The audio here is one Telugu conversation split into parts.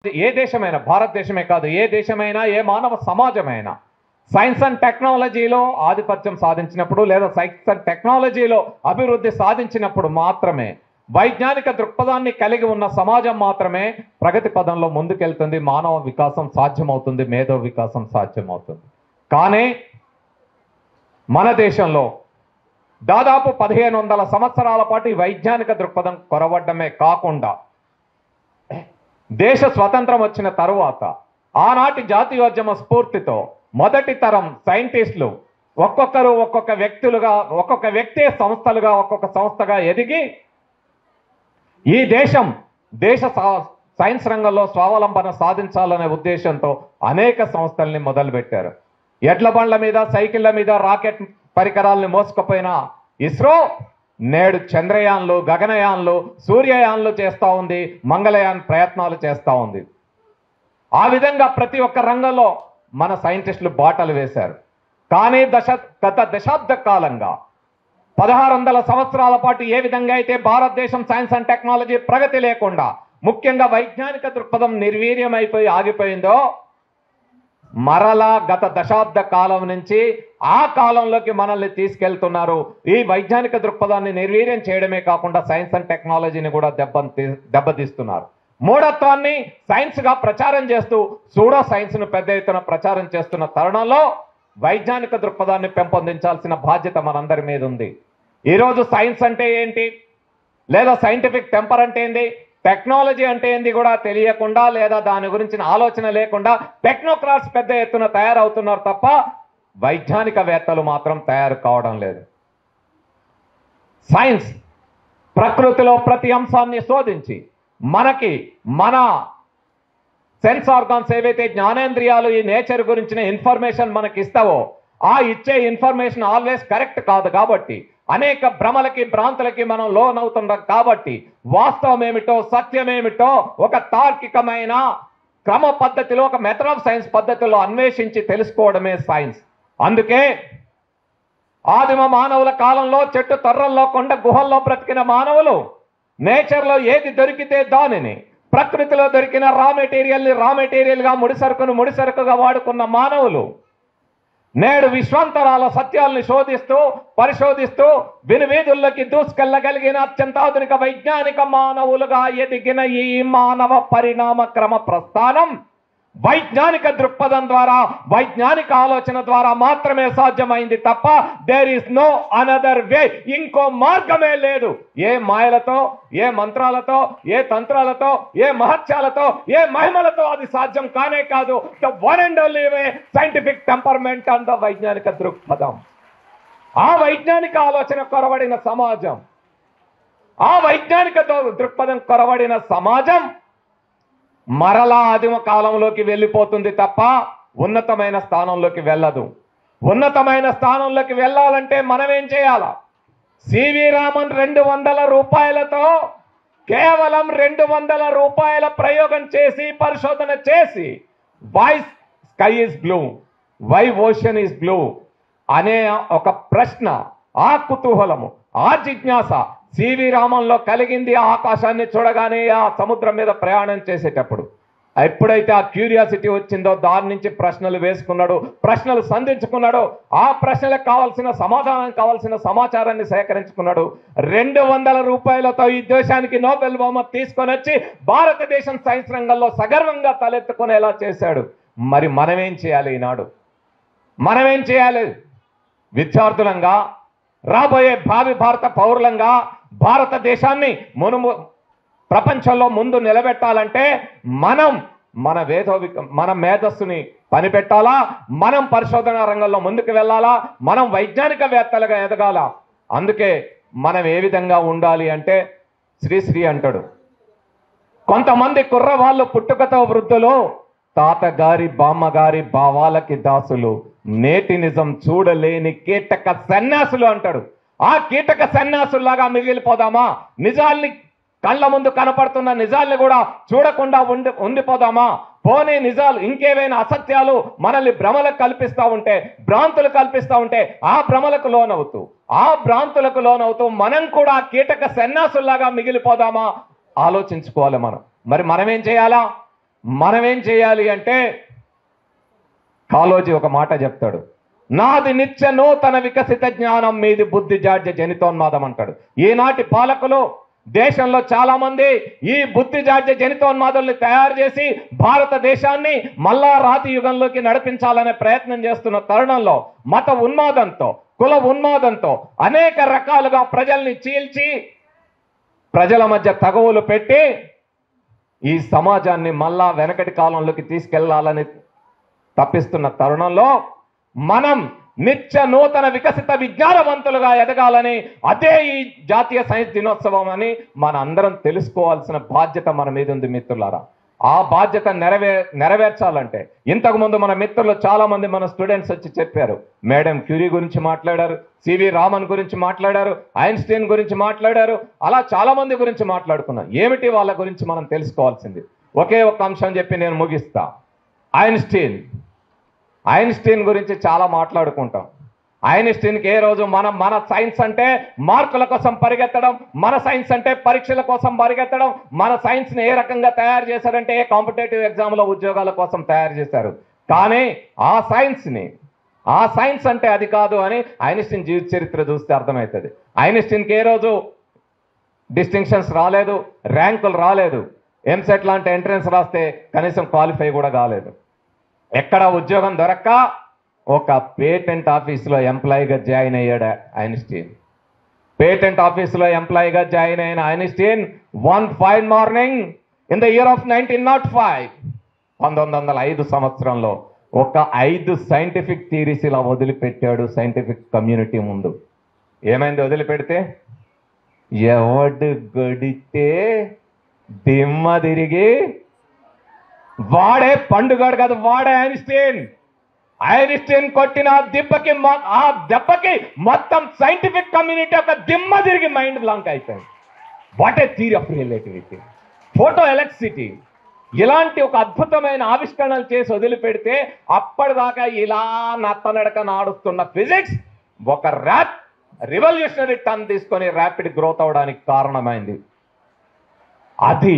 ఏ దేశమైనా, భారతదేశమే కాదు, ఏ దేశమైనా, ఏ మానవ సమాజమైనా సైన్స్ అండ్ టెక్నాలజీలో ఆధిపత్యం సాధించినప్పుడు లేదా సైన్స్ అండ్ టెక్నాలజీలో అభివృద్ధి సాధించినప్పుడు మాత్రమే, వైజ్ఞానిక దృక్పథాన్ని కలిగి ఉన్న సమాజం మాత్రమే ప్రగతి పదంలో ముందుకెళ్తుంది, మానవ వికాసం సాధ్యమవుతుంది, మేధో వికాసం సాధ్యమవుతుంది. కానీ మన దేశంలో దాదాపు 1500 సంవత్సరాల పాటు ఈ వైజ్ఞానిక దృక్పథం కొరవడమే కాకుండా దేశ స్వతంత్రం వచ్చిన తరువాత ఆనాటి జాతీయోద్యమ స్ఫూర్తితో మొదటి తరం సైంటిస్టులు ఒక్కొక్కరు ఒక్కొక్క వ్యక్తులుగా, ఒక్కొక్క వ్యక్తి సంస్థలుగా, ఒక్కొక్క సంస్థగా ఎదిగి ఈ దేశ సైన్స్ రంగంలో స్వావలంబన సాధించాలనే ఉద్దేశంతో అనేక సంస్థల్ని మొదలుపెట్టారు. ఎడ్ల బండ్ల మీద, సైకిళ్ల మీద రాకెట్ పరికరాలను మోసుకుపోయిన ఇస్రో నేడు చంద్రయాన్లు, గగనయాన్లు, సూర్యయాన్లు చేస్తూ ఉంది, మంగళయాన్ ప్రయత్నాలు చేస్తూ ఉంది. ఆ విధంగా ప్రతి ఒక్క రంగంలో మన సైంటిస్టులు బాటలు వేశారు. కానీ గత దశాబ్ద కాలంగా 1600 సంవత్సరాల పాటు ఏ విధంగా అయితే భారతదేశం సైన్స్ అండ్ టెక్నాలజీ ప్రగతి లేకుండా, ముఖ్యంగా వైజ్ఞానిక దృక్పథం నిర్వీర్యమైపోయి ఆగిపోయిందో, మరలా గత దశాబ్ద కాలం నుంచి ఆ కాలంలోకి మనల్ని తీసుకెళ్తున్నారు. ఈ వైజ్ఞానిక దృక్పథాన్ని నిర్వీర్యం చేయడమే కాకుండా సైన్స్ అండ్ టెక్నాలజీని కూడా దెబ్బతీస్తున్నారు. మూఢత్వాన్ని సైన్స్ గా ప్రచారం చేస్తూ సూడో సైన్స్ ను పెద్ద ఎత్తున ప్రచారం చేస్తున్న తరుణంలో వైజ్ఞానిక దృక్పథాన్ని పెంపొందించాల్సిన బాధ్యత మనందరి మీద ఉంది. ఈరోజు సైన్స్ అంటే ఏంటి, లేదా సైంటిఫిక్ టెంపర్ అంటే ఏంటి, టెక్నాలజీ అంటే ఏంది కూడా తెలియకుండా, లేదా దాని గురించిన ఆలోచన లేకుండా టెక్నోక్రాట్స్ పెద్ద ఎత్తున తయారవుతున్నారు తప్ప వైజ్ఞానికవేత్తలు మాత్రం తయారు కావడం లేదు. సైన్స్ ప్రకృతిలో ప్రతి అంశాన్ని శోధించి మన సెన్స్ ఆర్గాన్స్ ఏవైతే జ్ఞానేంద్రియాలు ఈ నేచర్ గురించిన ఇన్ఫర్మేషన్ మనకి ఇస్తావో, ఆ ఇచ్చే ఇన్ఫర్మేషన్ ఆల్వేస్ కరెక్ట్ కాదు కాబట్టి అనేక భ్రమలకి, భ్రాంతులకి మనం లోన్ అవుతున్నాం. కాబట్టి వాస్తవం ఏమిటో, సత్యమేమిటో ఒక తార్కికమైన క్రమ పద్ధతిలో, ఒక మెథడ్ ఆఫ్ సైన్స్ పద్ధతిలో అన్వేషించి తెలుసుకోవడమే సైన్స్. అందుకే ఆదిమ మానవుల కాలంలో చెట్టు తర్రల్లో, కొండ గుహల్లో బ్రతికిన మానవులు నేచర్లో ఏది దొరికితే దానిని, ప్రకృతిలో దొరికిన రా మెటీరియల్గా ముడిసరుకుగా వాడుకున్న మానవులు నేడు విశ్వాంతరాల సత్యాల్ని శోధిస్తూ, పరిశోధిస్తూ వినువీధుల్లోకి దూసుకెళ్లగలిగిన అత్యంత ఆధునిక వైజ్ఞానిక మానవులుగా ఎదిగిన ఈ మానవ పరిణామ క్రమ ప్రస్థానం వైజ్ఞానిక దృక్పథం ద్వారా, వైజ్ఞానిక ఆలోచన ద్వారా మాత్రమే సాధ్యమైంది తప్ప there is no another way. ఇంకో మార్గమే లేదు. ఏ మాయలతో, ఏ మంత్రాలతో, ఏ తంత్రాలతో, ఏ మహత్యాలతో, ఏ మహిమలతో అది సాధ్యం కానే కాదు. The one and only way scientific temperament and the వైజ్ఞానిక దృక్పథం. ఆ వైజ్ఞానిక ఆలోచన కొరవడిన సమాజం, ఆ వైజ్ఞానిక దృక్పథం కొరవడిన సమాజం మరలా ఆదిమ కాలంలోకి వెళ్ళిపోతుంది తప్ప ఉన్నతమైన స్థానంలోకి వెళ్ళదు. ఉన్నతమైన స్థానంలోకి వెళ్ళాలంటే మనం ఏం చేయాలా? సివి రామన్ 200 రూపాయలతో, కేవలం 200 రూపాయల ప్రయోగం చేసి, పరిశోధన చేసి, why sky is blue, why ocean is blue అనే ఒక ప్రశ్న, ఆ కుతూహలము, ఆ జిజ్ఞాస సివి రామన్లో కలిగింది. ఆ ఆకాశాన్ని చూడగానే, ఆ సముద్రం మీద ప్రయాణం చేసేటప్పుడు ఎప్పుడైతే ఆ క్యూరియాసిటీ వచ్చిందో దాని నుంచి ప్రశ్నలు వేసుకున్నాడు, ప్రశ్నలు సంధించుకున్నాడు, ఆ ప్రశ్నలకు కావాల్సిన సమాధానం, కావాల్సిన సమాచారాన్ని సేకరించుకున్నాడు. 200 రూపాయలతో ఈ దేశానికి నోబెల్ బహుమతి తీసుకొని వచ్చి భారతదేశం సైన్స్ రంగంలో సగర్వంగా తలెత్తుకునేలా చేశాడు. మరి మనమేం చేయాలి? ఈనాడు మనమేం చేయాలి? విద్యార్థులంగా, రాబోయే భావి భారత పౌరులంగా భారతదేశాన్ని ప్రపంచంలో ముందు నిలబెట్టాలంటే మనం మన మేధస్సుని పనిపెట్టాలా, మనం పరిశోధన రంగంలో ముందుకు వెళ్ళాలా, మనం వైజ్ఞానికవేత్తలుగా ఎదగాల. అందుకే మనం ఏ విధంగా ఉండాలి అంటే శ్రీశ్రీ అంటాడు, కొంతమంది కుర్రవాళ్ళు పుట్టుకతో వృద్ధులు, తాతగారి బామ్మగారి భావాలకి దాసులు, నేటి నిజం చూడలేని కీటక సన్యాసులు అంటాడు. ఆ కీటక సన్యాసుల్లాగా మిగిలిపోదామా? నిజాల్ని, కళ్ళ ముందు కనపడుతున్న నిజాల్ని కూడా చూడకుండా ఉండిపోదామా? పోనీ నిజాలు, ఇంకేవైనా అసత్యాలు మనల్ని భ్రమలకు కల్పిస్తూ ఉంటే, భ్రాంతులు కల్పిస్తూ ఉంటే, ఆ భ్రమలకు లోనవుతూ, ఆ భ్రాంతులకు లోనవుతూ మనం కూడా కీటక సన్యాసుల్లాగా మిగిలిపోదామా? ఆలోచించుకోవాలి మనం. మరి మనమేం చేయాలా? మనమేం చేయాలి అంటే, కాళోజీ ఒక మాట చెప్తాడు, నాది నిత్య నూతన వికసిత జ్ఞానం, మీది బుద్ధి జాడ్య జనితోన్మాదం అంటాడు. ఈనాటి పాలకులు దేశంలో చాలా మంది ఈ బుద్ధి జాడ్య జనితోన్మాదుల్ని తయారు చేసి భారతదేశాన్ని మళ్ళా రాతి యుగంలోకి నడిపించాలనే ప్రయత్నం చేస్తున్న తరుణంలో మత ఉన్మాదంతో, కుల ఉన్మాదంతో అనేక రకాలుగా ప్రజల్ని చీల్చి ప్రజల మధ్య తగవులు పెట్టి ఈ సమాజాన్ని మళ్ళా వెనకటి కాలంలోకి తీసుకెళ్లాలని తప్పిస్తున్న తరుణంలో మనం నిత్య నూతన వికసిత విజ్ఞానవంతులుగా ఎదగాలని, అదే ఈ జాతీయ సైన్స్ దినోత్సవం అని మన అందరం తెలుసుకోవాల్సిన బాధ్యత మన మీద ఉంది మిత్రులారా. ఆ బాధ్యత నెరవేర్చాలంటే, ఇంతకుముందు మన మిత్రులు చాలా మంది మన స్టూడెంట్స్ వచ్చి చెప్పారు, మేడం క్యూరీ గురించి మాట్లాడారు, సివి రామన్ గురించి మాట్లాడారు, ఐన్స్టీన్ గురించి మాట్లాడారు, అలా చాలా మంది గురించి మాట్లాడుకున్నాం. ఏమిటి వాళ్ళ గురించి మనం తెలుసుకోవాల్సింది? ఒకే ఒక అంశం చెప్పి నేను ముగిస్తా. ఐన్స్టీన్ గురించి చాలా మాట్లాడుకుంటాం. ఐన్స్టీన్కి ఏ రోజు మన సైన్స్ అంటే మార్కుల కోసం పరిగెత్తడం, మన సైన్స్ అంటే పరీక్షల కోసం పరిగెత్తడం, మన సైన్స్ని ఏ రకంగా తయారు చేశారంటే కాంపిటేటివ్ ఎగ్జామ్లో ఉద్యోగాల కోసం తయారు చేశారు. కానీ ఆ సైన్స్ అంటే అది కాదు అని ఐన్స్టీన్ జీవిత చరిత్ర చూస్తే అర్థమవుతుంది. ఐన్స్టీన్కి ఏ రోజు డిస్టింక్షన్స్ రాలేదు, ర్యాంకులు రాలేదు, ఎంసెట్ లాంటి ఎంట్రన్స్ రాస్తే కనీసం క్వాలిఫై కూడా కాలేదు. ఎక్కడ ఉద్యోగం దొరక్క ఒక పేటెంట్ ఆఫీసులో ఎంప్లాయీగా జాయిన్ అయ్యాడు ఐన్స్టీన్. పేటెంట్ ఆఫీసులో ఎంప్లాయీగా జాయిన్ అయిన Einstein one fine morning in the year of 1905 సంవత్సరంలో ఒక 5 సైంటిఫిక్ థియరీస్ ఇలా వదిలిపెట్టాడు సైంటిఫిక్ కమ్యూనిటీ ముందు. ఏమైంది వదిలిపెడితే? ఎవడు గడితే దిమ్మ తిరిగి వాడే పండుగాడు కాదు, వాడే ఐన్స్టీన్ కొట్టిన ఆ దెబ్బకి మొత్తం సైంటిఫిక్ కమ్యూనిటీ ఒక దిమ్మ తిరిగి మైండ్ బ్లాంక్ అయిపోయింది. What a theory of relativity, photo electricity, ఇలాంటి ఒక అద్భుతమైన ఆవిష్కరణలు చేసి వదిలిపెడితే అప్పటిదాకా ఇలా నత్తనడక నాడుస్తున్న ఫిజిక్స్ ఒక రివల్యూషనరీ టర్న్ తీసుకొని ర్యాపిడ్ గ్రోత్ అవడానికి కారణమైంది. అది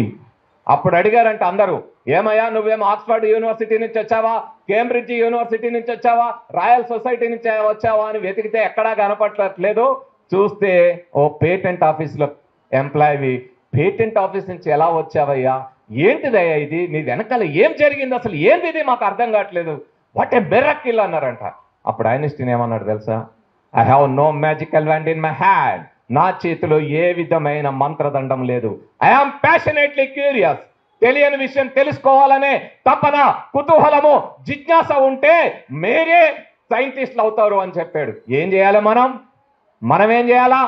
అప్పుడు అడిగారంటే అందరూ, ఏమయ్యా నువ్వేమో ఆక్స్ఫర్డ్ యూనివర్సిటీ నుంచి వచ్చావా, కేంబ్రిడ్జ్ యూనివర్సిటీ నుంచి వచ్చావా, రాయల్ సొసైటీ నుంచి వచ్చావా అని వెతికితే ఎక్కడా కనపడట్లేదు. చూస్తే ఓ పేటెంట్ ఆఫీస్లో ఎంప్లాయీ, పేటెంట్ ఆఫీస్ నుంచి ఎలా వచ్చావయ్యా, ఏంటిదయ్యా ఇది, నీ వెనకాల ఏం జరిగింది, అసలు ఏంది ఇది మాకు అర్థం కావట్లేదు, వాట్ ఏ మిరకిల్ అన్నారంట. అప్పుడు ఐన్స్టీన్ ఏమన్నాడు తెలుసా? I have no magical wand in my hand, నా చేతిలో ఏ విధమైన మంత్రదండం లేదు. ఐఆమ్ ప్యాషనేట్లీ క్యూరియస్, తెలియని విషయం తెలుసుకోవాలనే తపన, కుతూహలము, జిజ్ఞాస ఉంటే మీరే సైంటిస్టులు అవుతారు అని చెప్పాడు. ఏం చేయాలి మనం ఏం చేయాలా?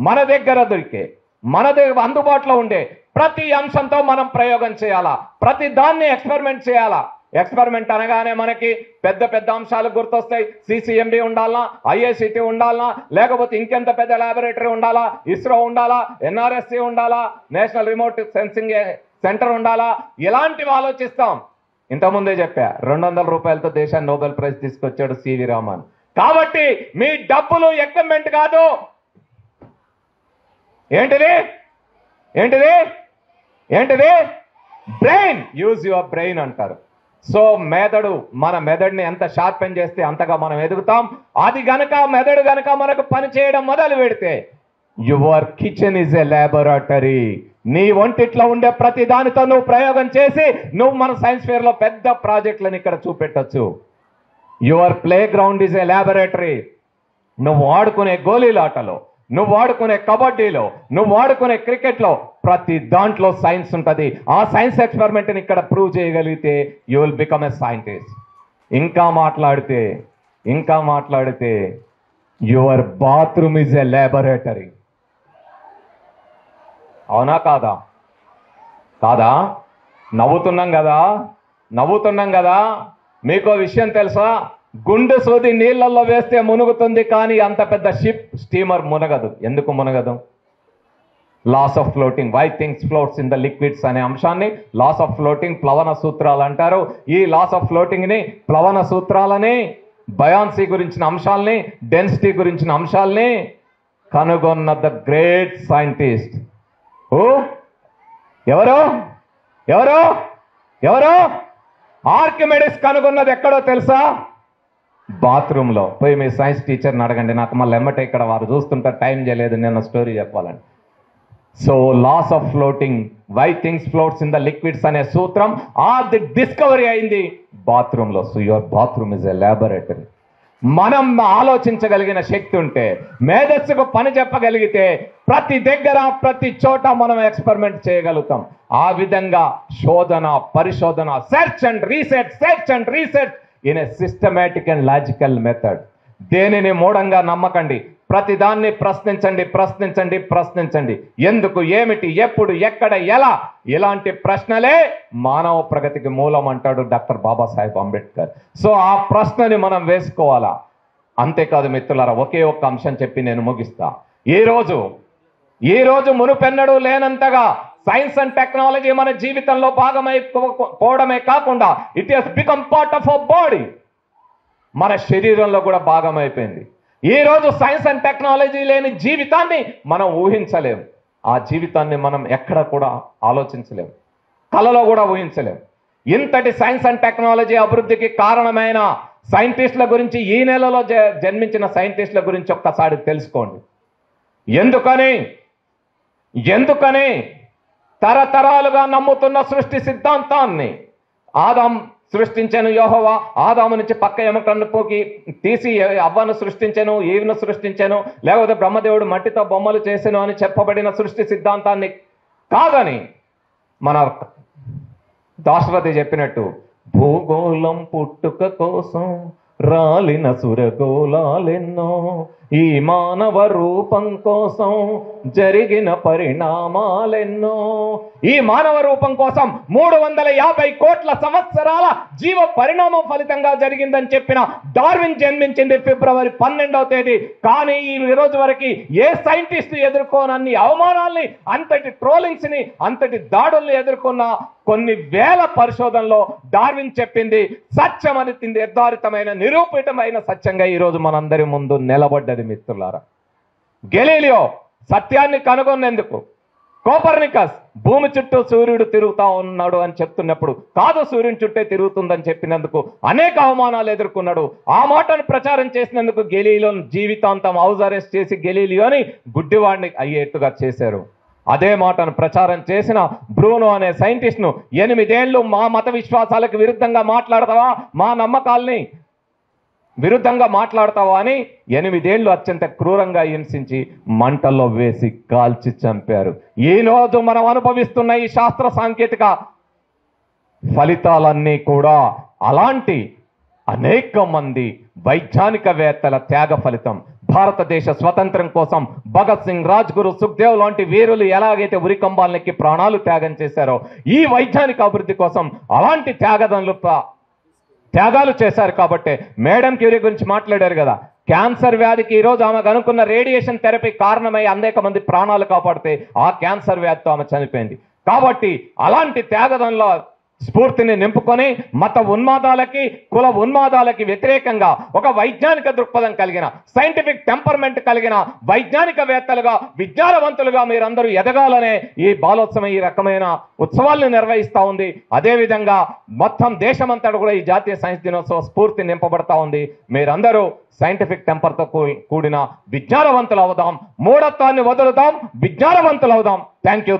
మన దగ్గర దొరికే, మన దగ్గర అందుబాటులో ఉండే ప్రతి అంశంతో మనం ప్రయోగం చేయాలా, ప్రతి దాన్ని ఎక్స్పెరిమెంట్ చేయాలా. ఎక్స్పెరిమెంట్ అనగానే మనకి పెద్ద పెద్ద అంశాలు గుర్తొస్తాయి. సిసిఎంబి ఉండాలా, ఐఐసిటి ఉండాలా, లేకపోతే ఇంకెంత పెద్ద ల్యాబొరేటరీ ఉండాలా, ఇస్రో ఉండాలా, ఎన్ఆర్ఎస్సి ఉండాలా, నేషనల్ రిమోట్ సెన్సింగ్ సెంటర్ ఉండాలా, ఇలాంటివి ఆలోచిస్తాం. ఇంతకుముందే చెప్పా, 200 రూపాయలతో దేశాన్ని నోబెల్ ప్రైజ్ తీసుకొచ్చాడు సివి రామన్. కాబట్టి మీ డబ్బులు ఎక్విప్మెంట్ కాదు. ఏంటిది బ్రెయిన్, యూజ్ యువర్ బ్రెయిన్ అంటారు. సో మన మెదడుని ఎంత షార్పెన్ చేస్తే అంతగా మనం ఎదుగుతాం. అది గనక మెదడు గనక మనకు పని చేయడం మొదలు పెడితే, your kitchen is a laboratory. నీ ఒంటిట్లో ఉండే ప్రతి దానితో నువ్వు ప్రయోగం చేసి నువ్వు మన సైన్స్ ఫేర్ లో పెద్ద ప్రాజెక్టులను ఇక్కడ చూపెట్టచ్చు. Your playground is a laboratory. నువ్వు ఆడుకునే గోళీలాటలో, నువ్వు ఆడుకునే కబడ్డీలో, నువ్వు ఆడుకునే క్రికెట్లో ప్రతి దాంట్లో సైన్స్ ఉంటుంది. ఆ సైన్స్ ఎక్స్పెరిమెంట్ని ఇక్కడ ప్రూవ్ చేయగలిగితే you will become a scientist. ఇంకా మాట్లాడితే your bathroom is a laboratory. అవునా కాదా? నవ్వుతున్నాం కదా. మీకో విషయం తెలుసా? గుండె సోది నీళ్లలో వేస్తే మునుగుతుంది, కానీ అంత పెద్ద షిప్, స్టీమర్ మునగదు. ఎందుకు మునగదు? Laws of floating. Why things floats in the liquids అనే అంశాన్ని లాస్ ఆఫ్ ఫ్లోటింగ్, ప్లవన సూత్రాలు అంటారు. ఈ లాస్ ఆఫ్ ఫ్లోటింగ్ ని, ప్లవన సూత్రాలని, బయాన్సీ గురించిన అంశాలని, డెన్సిటీ గురించిన అంశాలని కనుగొన్న ద గ్రేట్ సైంటిస్ట్ ఎవరు? ఎవరు? ఆర్కిమెడిస్ కనుగొన్నది ఎక్కడో తెలుసా? బాత్రూంలో. పోయి మీ సైన్స్ టీచర్ని అడగండి. నాకు మళ్ళీ ఎమ్మటే ఇక్కడ వారు చూస్తుంటే టైం చేయలేదు నిన్న స్టోరీ చెప్పాలని. So laws of floating, why things floats in the liquids అనే సూత్రం అది డిస్కవరీ అయింది బాత్రూంలో. So your bathroom is a laboratory. మనం ఆలోచించగలిగిన శక్తి ఉంటే, మేధస్సుకు పని చెప్పగలిగితే ప్రతి దగ్గర ప్రతి చోట మనం ఎక్స్పెరిమెంట్ చేయగలుగుతాం. ఆ విధంగా శోధన, పరిశోధన, search and research in a systematic and logical method. దేనిని మూఢంగా నమ్మకండి. ప్రతిదాన్ని ప్రశ్నించండి. ఎందుకు, ఏమిటి, ఎప్పుడు, ఎక్కడ, ఎలా, ఇలాంటి ప్రశ్నలే మానవ ప్రగతికి మూలం అంటాడు డాక్టర్ బాబాసాహెబ్ అంబేద్కర్. సో ఆ ప్రశ్నని మనం వేసుకోవాలా. అంతేకాదు మిత్రులారా, ఒకే ఒక్క అంశం చెప్పి నేను ముగిస్తా. ఈ రోజు మునుపెన్నడూ లేనంతగా సైన్స్ అండ్ టెక్నాలజీ మన జీవితంలో భాగమైపోవడమే కాకుండా it has become part of our body. మన శరీరంలో కూడా భాగమైపోయింది. ఈ రోజు సైన్స్ అండ్ టెక్నాలజీ లేని జీవితాన్ని మనం ఊహించలేము. ఆ జీవితాన్ని మనం ఎక్కడ కూడా ఆలోచించలేము, కలలో కూడా ఊహించలేము. ఇంతటి సైన్స్ అండ్ టెక్నాలజీ అభివృద్ధికి కారణమైన సైంటిస్టుల గురించి, ఈ నెలలో జన్మించిన సైంటిస్టుల గురించి ఒక్కసారి తెలుసుకోండి. ఎందుకని తరతరాలుగా నమ్ముతున్న సృష్టి సిద్ధాంతాన్ని ఆదాం సృష్టించాను, యెహోవా ఆదాము నుంచి పక్క ఎముకను పోకి తీసి అవ్వను సృష్టించాను, ఈవును సృష్టించాను, లేకపోతే బ్రహ్మదేవుడు మట్టితో బొమ్మలు చేసాను అని చెప్పబడిన సృష్టి సిద్ధాంతాన్ని కాదని మన దాశరథి చెప్పినట్టు భూగోళం పుట్టుక కోసం రాలిన సురగోళాలెన్నో, ఈ మానవ రూపం కోసం జరిగిన పరిణామాలెన్నో. ఈ మానవ రూపం కోసం 350 కోట్ల సంవత్సరాల జీవ పరిణామం ఫలితంగా జరిగిందని చెప్పిన డార్విన్ జన్మించింది ఫిబ్రవరి 12వ తేదీ. కానీ ఈ రోజు వరకు ఏ సైంటిస్ట్ ఎదుర్కోనన్ని అవమానాల్ని, అంతటి ట్రోలింగ్స్ ని, అంతటి దాడుల్ని ఎదుర్కొన్న కొన్ని వేల పరిశోధనలో డార్విన్ చెప్పింది సత్యమని నిర్ధారితమైన, నిరూపితమైన సత్యంగా ఈరోజు మనందరి ముందు నిలబడ్డది మిత్రులారా. గెలీలియో సత్యాన్ని కనుగొనేందుకు, కోపర్నికస్ భూమి చుట్టూ సూర్యుడు తిరుగుతా ఉన్నాడు అని చెప్తున్నప్పుడు కాదు సూర్యుని చుట్టే తిరుగుతుందని చెప్పినందుకు అనేక అవమానాలు ఎదుర్కొన్నాడు. ఆ మాటను ప్రచారం చేసినందుకు గెలీలియోని జీవితాంతం హౌస్ అరెస్ట్ చేసి గెలీలియోని గుడ్డివాడిని అయ్యేట్టుగా చేశారు. అదే మాటను ప్రచారం చేసిన బ్రూనో అనే సైంటిస్ట్ను 8 ఏళ్ళు మా మత విశ్వాసాలకు విరుద్ధంగా మాట్లాడతావా, మా నమ్మకాల్ని విరుద్ధంగా మాట్లాడతావా అని 8 ఏళ్ళు అత్యంత క్రూరంగా హింసించి మంటల్లో వేసి కాల్చి చంపారు. ఈ రోజు మనం అనుభవిస్తున్న ఈ శాస్త్ర సాంకేతిక ఫలితాలన్నీ కూడా అలాంటి అనేక మంది వైజ్ఞానికవేత్తల త్యాగ ఫలితం. భారతదేశ స్వతంత్రం కోసం భగత్ సింగ్, రాజ్గురు, సుఖ్దేవ్ లాంటి వీరులు ఎలాగైతే ఉరికంబాలనెక్కి ప్రాణాలు త్యాగం చేశారో, ఈ వైజ్ఞానిక అభివృద్ధి కోసం అలాంటి త్యాగాలు చేశారు. కాబట్టి మేడం క్యూరీ గురించి మాట్లాడారు కదా, క్యాన్సర్ వ్యాధికి ఈరోజు ఆమె కనుక్కున్న రేడియేషన్ థెరపీ కారణమై అనేక మంది ప్రాణాలు కాపాడితే ఆ క్యాన్సర్ వ్యాధితో ఆమె చనిపోయింది. కాబట్టి అలాంటి త్యాగదంలో స్ఫూర్తిని నింపుకొని మత ఉన్మాదాలకి, కుల ఉన్మాదాలకి వ్యతిరేకంగా ఒక వైజ్ఞానిక దృక్పథం కలిగిన, సైంటిఫిక్ టెంపర్మెంట్ కలిగిన వైజ్ఞానికవేత్తలుగా, విజ్ఞానవంతులుగా మీరందరూ ఎదగాలనే ఈ బాలోత్సవం ఈ రకమైన ఉత్సవాలను నిర్వహిస్తూ ఉంది. అదేవిధంగా మొత్తం దేశమంతటా కూడా ఈ జాతీయ సైన్స్ దినోత్సవ స్ఫూర్తి నింపబడతా ఉంది. మీరందరూ సైంటిఫిక్ టెంపర్తో కూడిన విజ్ఞానవంతులు అవుదాం, మూఢత్వాన్ని వదులుదాం, విజ్ఞానవంతులు అవుదాం. Thank you.